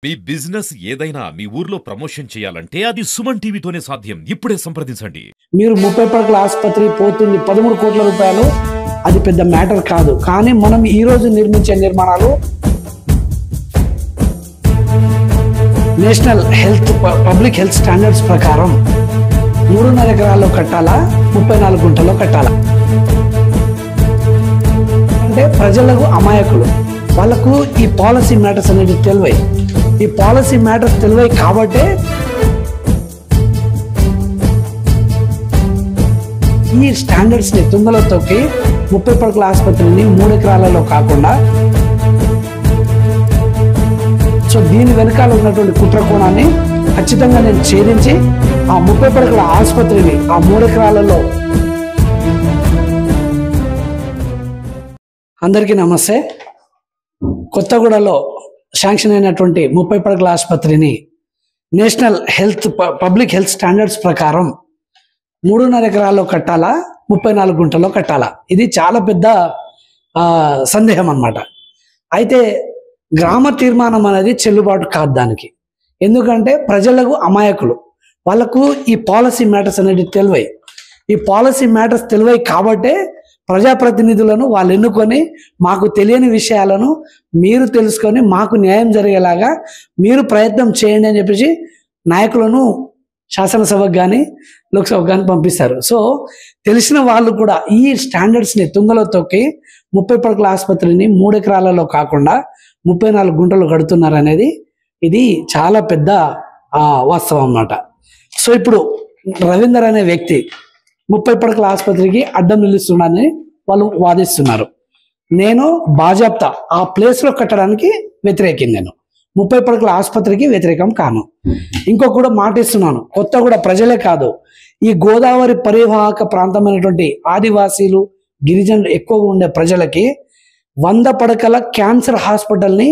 మీ business ఏదైనా మీ ఊర్లో promotion చేయాలంటే అది సుమన్ టీవీతోనే సాధ్యం. ఇప్పుడే సంప్రదించండి. మీరు 30 పడకల ఆసుపత్రి పోతుంది 13 కోట్ల రూపాయలు, అది పెద్ద మ్యాటర్ కాదు. కానీ మనం ఈ రోజు నిర్మించే నిర్మాణాలు నేషనల్ పబ్లిక్ హెల్త్ స్టాండర్డ్స్ ప్రకారం 3.5 ఎకరాల్లో కట్టాలా, 34 గుంటల్లో కట్టాలా. అంటే ప్రజలకు అమాయకులు, వాళ్ళకు ఈ పాలసీ మ్యాటర్స్ అనేది తెలివై. ఈ పాలసీ మ్యాటర్స్ తెలివై కాబట్టే ఈ స్టాండర్డ్స్ ని తుంగలో తొక్కి 30 పడకల ఆసుపత్రిని 3 ఎకరాలలో కాకుండా, సో దీని వెనకాల ఉన్నటువంటి కుట్రకోణాన్ని ఖచ్చితంగా నేను ఛేదించి ఆ 30 పడకల ఆసుపత్రిని ఆ 3 ఎకరాలలో. అందరికీ నమస్తే. కొత్తగూడలో శాంక్షన్ అయినటువంటి 30 పడకల ఆసుపత్రిని నేషనల్ పబ్లిక్ హెల్త్ స్టాండర్డ్స్ ప్రకారం 3.5 ఎకరాల్లో కట్టాలా, 34 గుంటల్లో కట్టాలా. ఇది చాలా పెద్ద సందేహం అన్నమాట. అయితే గ్రామ తీర్మానం అనేది చెల్లుబాటు కాదు దానికి. ఎందుకంటే ప్రజలకు అమాయకులు, వాళ్ళకు ఈ పాలసీ మ్యాటర్స్ అనేది తెలివై. ఈ పాలసీ మ్యాటర్స్ తెలివై కాబట్టే ప్రజాప్రతినిధులను వాళ్ళు ఎన్నుకొని మాకు తెలియని విషయాలను మీరు తెలుసుకొని మాకు న్యాయం జరిగేలాగా మీరు ప్రయత్నం చేయండి అని చెప్పేసి నాయకులను శాసనసభకు కానీ లోక్సభకు కానీ పంపిస్తారు. సో తెలిసిన వాళ్ళు కూడా ఈ స్టాండర్డ్స్ని తుంగలో తొక్కి 30 పడకల ఆసుపత్రిని 3 ఎకరాలలో కాకుండా 34 గుంటలు కడుతున్నారు అనేది ఇది చాలా పెద్ద వాస్తవం అన్నమాట. సో ఇప్పుడు రవీందర్ అనే వ్యక్తి 30 పడకల ఆసుపత్రికి అడ్డం నిలుస్తున్నాడని వాళ్ళు వాదిస్తున్నారు. నేను బాజాప్తా ఆ ప్లేస్లో కట్టడానికి వ్యతిరేకం. నేను 30 పడకల ఆసుపత్రికి వ్యతిరేకం కాను. ఇంకొక కూడా మాటిస్తున్నాను, కొత్తగూడ ప్రజలే కాదు, ఈ గోదావరి పరివాహక ప్రాంతమైనటువంటి ఆదివాసీలు, గిరిజనులు ఎక్కువగా ఉండే ప్రజలకి 100 పడకల క్యాన్సర్ హాస్పిటల్ని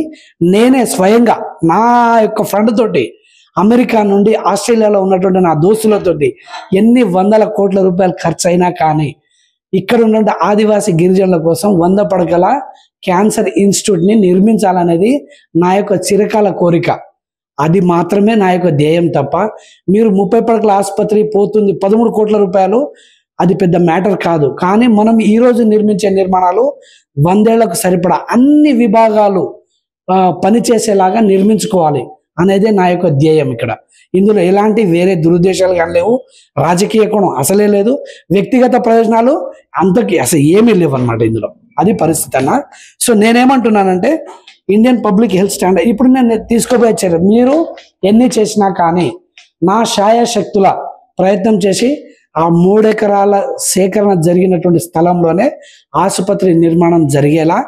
నేనే స్వయంగా నా యొక్క ఫండ్ తోటి అమెరికా నుండి ఆస్ట్రేలియాలో ఉన్నటువంటి నా దోస్తులతోటి ఎన్ని వందల కోట్ల రూపాయలు ఖర్చు అయినా కానీ ఇక్కడ ఉన్నటువంటి ఆదివాసీ గిరిజనుల కోసం 100 పడకల క్యాన్సర్ ఇన్స్టిట్యూట్ని నిర్మించాలనేది నా యొక్క చిరకాల కోరిక. అది మాత్రమే నా యొక్క ధ్యేయం తప్ప మీరు 30 పడకల ఆసుపత్రి పోతుంది 13 కోట్ల రూపాయలు, అది పెద్ద మ్యాటర్ కాదు. కానీ మనం ఈరోజు నిర్మించే నిర్మాణాలు 100 ఏళ్లకు సరిపడా అన్ని విభాగాలు పనిచేసేలాగా నిర్మించుకోవాలి అనేదే నా యొక్క ధ్యేయం. ఇక్కడ ఇందులో ఎలాంటి వేరే దురుద్దేశాలు కానీ లేవు, రాజకీయ కోణం అసలే లేదు, వ్యక్తిగత ప్రయోజనాలు అంతకి అసలు ఏమీ లేవు అన్నమాట ఇందులో. అది పరిస్థితి అన్న. సో నేనేమంటున్నానంటే ఇండియన్ పబ్లిక్ హెల్త్ స్టాండర్డ్ ఇప్పుడు నేను తీసుకోపోయారు. మీరు ఎన్ని చేసినా కానీ నా శాయశక్తుల ప్రయత్నం చేసి ఆ 3 ఎకరాల సేకరణ జరిగినటువంటి స్థలంలోనే ఆసుపత్రి నిర్మాణం జరిగేలా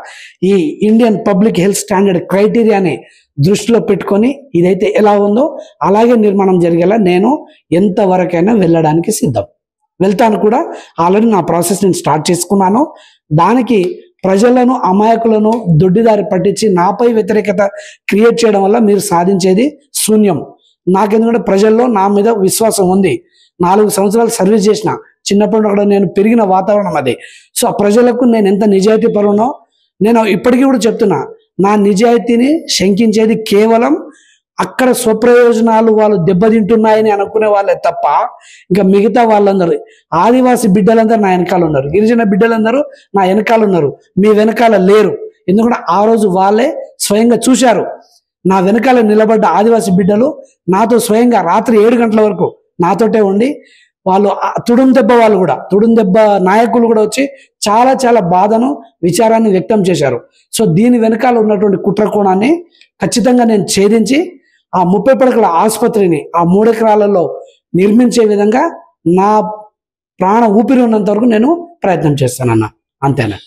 ఈ ఇండియన్ పబ్లిక్ హెల్త్ స్టాండర్డ్ క్రైటీరియాని దృష్టిలో పెట్టుకొని ఇదైతే ఎలా ఉందో అలాగే నిర్మాణం జరిగేలా నేను ఎంతవరకైనా వెళ్ళడానికి సిద్ధం, వెళ్తాను కూడా. ఆల్రెడీ నా ప్రాసెస్ నేను స్టార్ట్ చేసుకున్నాను. దానికి ప్రజలను అమాయకులను దొడ్డిదారి పట్టించి నాపై వ్యతిరేకత క్రియేట్ చేయడం వల్ల మీరు సాధించేది శూన్యం. నాకెందుకంటే ప్రజల్లో నా మీద విశ్వాసం ఉంది. 4 సంవత్సరాలు సర్వీస్ చేసిన, చిన్నప్పుడు కూడా నేను పెరిగిన వాతావరణం అది. సో ఆ ప్రజలకు నేను ఎంత నిజాయితీ పరునో నేను ఇప్పటికీ కూడా చెప్తున్నా. నా నిజాయితీని శంకించేది కేవలం అక్కడ స్వప్రయోజనాలు వాళ్ళు దెబ్బతింటున్నాయని అనుకునే వాళ్ళే తప్ప ఇంకా మిగతా వాళ్ళందరూ ఆదివాసీ బిడ్డలందరూ నా వెనకాల ఉన్నారు, గిరిజన బిడ్డలందరూ నా వెనకాల ఉన్నారు, మీ వెనకాల లేరు. ఎందుకంటే ఆ రోజు వాళ్ళే స్వయంగా చూశారు. నా వెనకాల నిలబడ్డ ఆదివాసీ బిడ్డలు నాతో స్వయంగా రాత్రి 7 గంటల వరకు నాతోటే ఉండి వాళ్ళు తుడుం దెబ్బ నాయకులు కూడా వచ్చి చాలా చాలా బాధను విచారాన్ని వ్యక్తం చేశారు. సో దీని వెనకాల ఉన్నటువంటి కుట్రకోణాన్ని ఖచ్చితంగా నేను ఛేదించి ఆ 30 పడకల ఆసుపత్రిని ఆ 3 ఎకరాలలో నిర్మించే విధంగా నా ప్రాణ ఊపిరి ఉన్నంత వరకు నేను ప్రయత్నం చేస్తానన్న. అంతేనా?